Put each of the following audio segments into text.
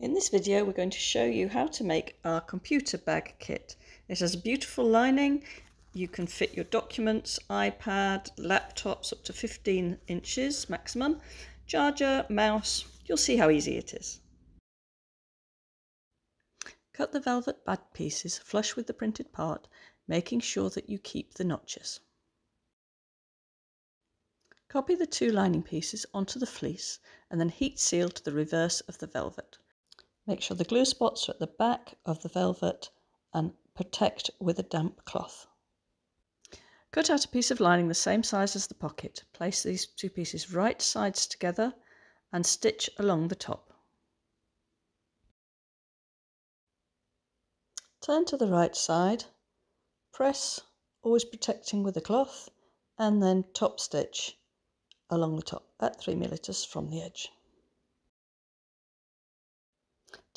In this video we're going to show you how to make our computer bag kit. It has a beautiful lining. You can fit your documents, iPad, laptops up to 15 inches maximum, charger, mouse. You'll see how easy it is. Cut the velvet bag pieces flush with the printed part, making sure that you keep the notches. Copy the two lining pieces onto the fleece and then heat seal to the reverse of the velvet. Make sure the glue spots are at the back of the velvet and protect with a damp cloth. Cut out a piece of lining the same size as the pocket. Place these two pieces right sides together and stitch along the top. Turn to the right side, press, always protecting with the cloth, and then top stitch along the top at 3mm from the edge.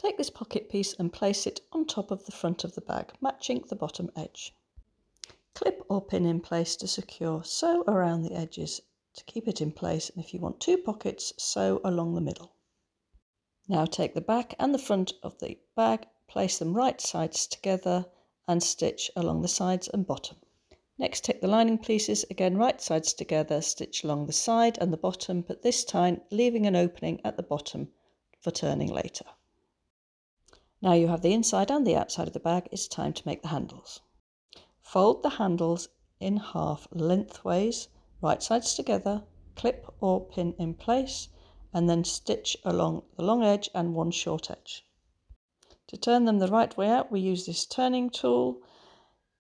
Take this pocket piece and place it on top of the front of the bag, matching the bottom edge. Clip or pin in place to secure, sew around the edges to keep it in place, and if you want two pockets, sew along the middle. Now take the back and the front of the bag, place them right sides together and stitch along the sides and bottom. Next, take the lining pieces, again right sides together, stitch along the side and the bottom, but this time leaving an opening at the bottom for turning later. Now you have the inside and the outside of the bag, it's time to make the handles. Fold the handles in half lengthways, right sides together, clip or pin in place, and then stitch along the long edge and one short edge. To turn them the right way out, we use this turning tool.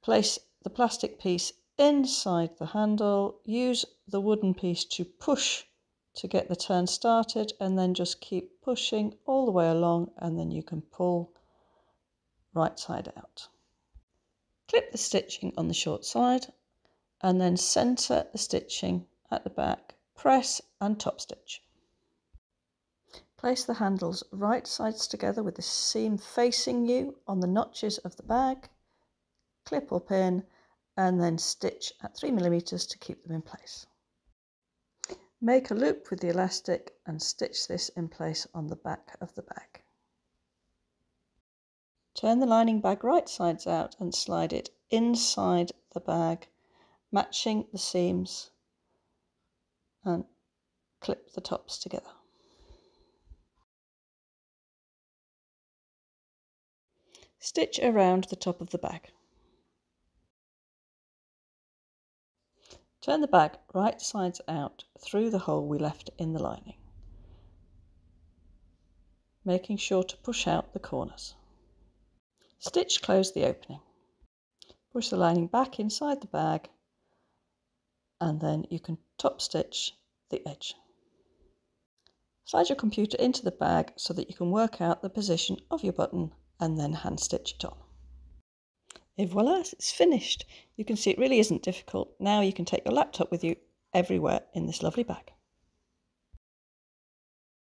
Place the plastic piece inside the handle, use the wooden piece to push to get the turn started, and then just keep pushing all the way along, and then you can pull right side out. Clip the stitching on the short side and then center the stitching at the back, press and top stitch. Place the handles right sides together with the seam facing you on the notches of the bag, clip or pin, and then stitch at 3mm to keep them in place. Make a loop with the elastic and stitch this in place on the back of the bag. Turn the lining bag right sides out and slide it inside the bag, matching the seams, and clip the tops together. Stitch around the top of the bag. Turn the bag right sides out through the hole we left in the lining, making sure to push out the corners. Stitch close the opening. Push the lining back inside the bag and then you can top stitch the edge. Slide your computer into the bag so that you can work out the position of your button and then hand stitch it on. Et voila, it's finished. You can see it really isn't difficult. Now you can take your laptop with you everywhere in this lovely bag.